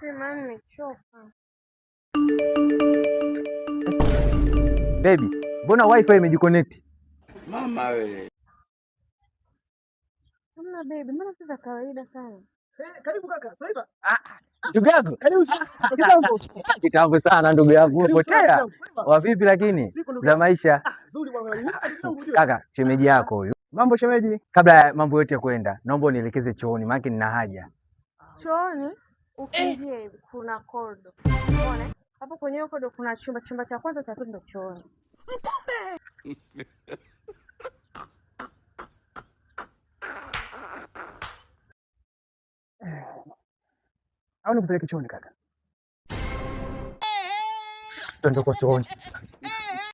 Sema nimechoka. Baby, mbona wifi imejiconnect? Mama wewe. Hamna baby, mbona si za kawaida sana? Karibu kaka, Swaiba. Ndugu yangu. Karibu sana. Kitambo. Kitambo sana ndugu yangu. Umepotea. Wa vipi lakini? Za maisha. Nzuri bwana. Kaka, shemeji yako huyu. Mambo shemeji. Kabla ya mambo yote kwenda, naomba unielekeze chooni maana nina haja. Chooni ukiingia hivi kuna kodo. Unaona? Hapo kwenye kodo kuna chumba cha kwanza cha pili ndo chooni. Au nikupeleke chooni kaka? Twende kwa chooni.